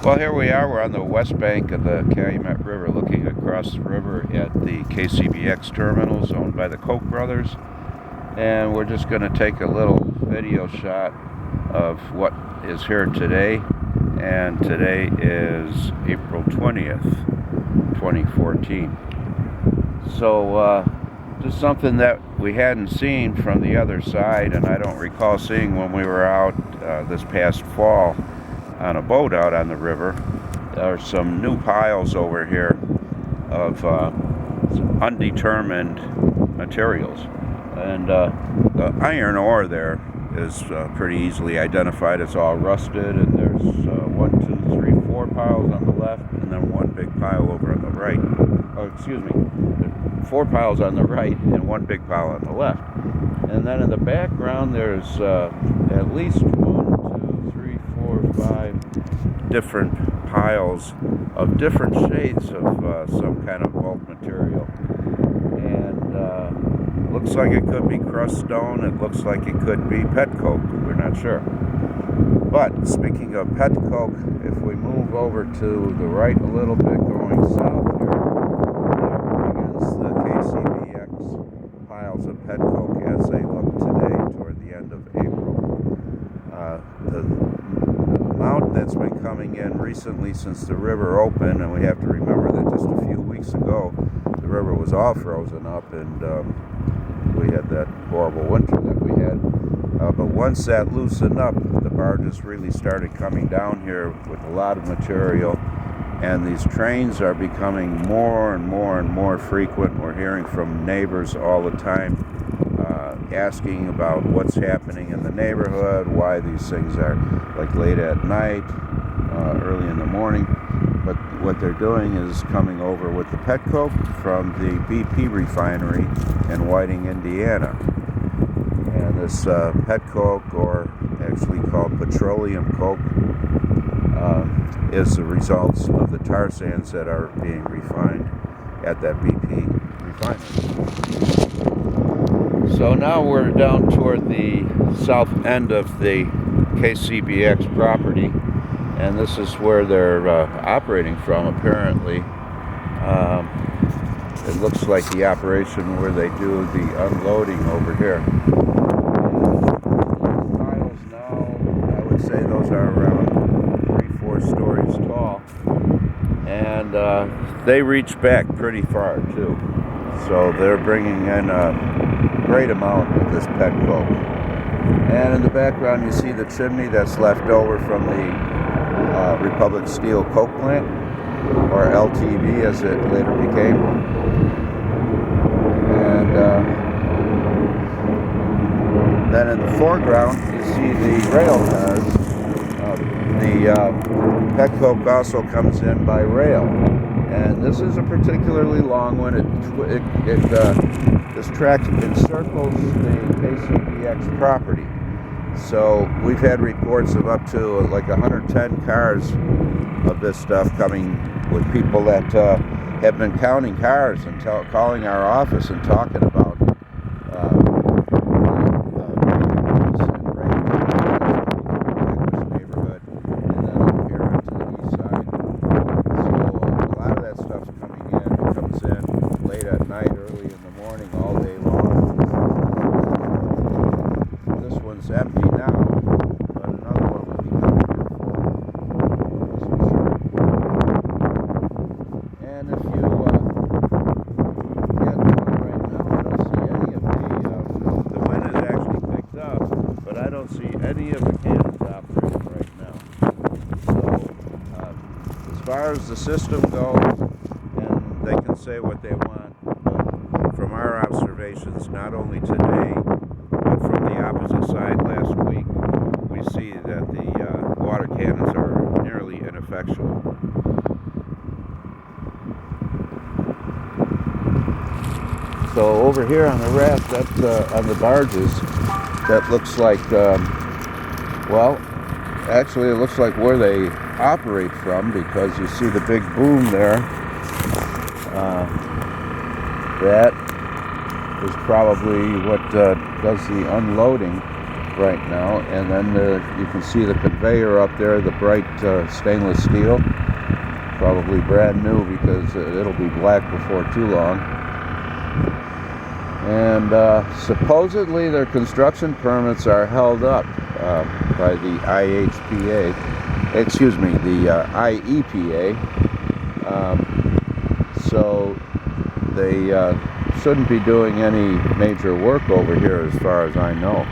Well, here we are. We're on the west bank of the Calumet River, looking across the river at the KCBX terminals owned by the Koch brothers. And we're just going to take a little video shot of what is here today. And today is April 20th, 2014. So just something that we hadn't seen from the other side, and I don't recall seeing when we were out this past fall on a boat out on the river. There are some new piles over here of undetermined materials, and the iron ore there is pretty easily identified. It's all rusted, and there's 1, 2, 3, 4 piles on the left, and then one big pile over on the right. Oh, excuse me, 4 piles on the right and one big pile on the left. And then in the background there's at least 5 different piles of different shades of some kind of bulk material, and looks like it could be crushed stone. It looks like it could be petcoke. We're not sure. But speaking of petcoke, if we move over to the right a little bit, going south here, against the KCBX piles of petcoke as they look today toward the end of April. The amount that's been coming in recently since the river opened, and we have to remember that just a few weeks ago the river was all frozen up, and we had that horrible winter that we had. But once that loosened up, the barges really started coming down here with a lot of material, and these trains are becoming more and more frequent. We're hearing from neighbors all the time asking about what's happening in the neighborhood, why these things are like late at night, early in the morning. But what they're doing is coming over with the petcoke from the BP refinery in Whiting, Indiana. And this petcoke, or actually called petroleum coke, is the results of the tar sands that are being refined at that BP refinery. So now we're down toward the south end of the KCBX property, and this is where they're operating from, apparently. It looks like the operation where they do the unloading over here. These piles now, I would say those are around 3-4 stories tall, and they reach back pretty far too. So they're bringing in a great amount of this petcoke. And in the background you see the chimney that's left over from the Republic Steel Coke plant, or LTV as it later became. And then in the foreground you see the rail cars. The petcoke also comes in by rail. And this is a particularly long one. This track encircles the KCBX property. So we've had reports of up to like 110 cars of this stuff coming, with people that have been counting cars and calling our office and talking about empty now, but another one will be coming here full. And if you can't tell right now, I don't see any of the wind has actually picked up, but I don't see any of the cannons operating right now. So as far as the system goes, and they can say what they want, but from our observations, not only today, but from the opposite side last week, we see that the water cannons are nearly ineffectual. So over here on the raft, that's on the barges, that looks like, well, actually it looks like where they operate from, because you see the big boom there. That is probably what does the unloading right now. And then you can see the conveyor up there, the bright stainless steel. Probably brand new because it'll be black before too long. And supposedly their construction permits are held up by the IEPA, so they shouldn't be doing any major work over here as far as I know.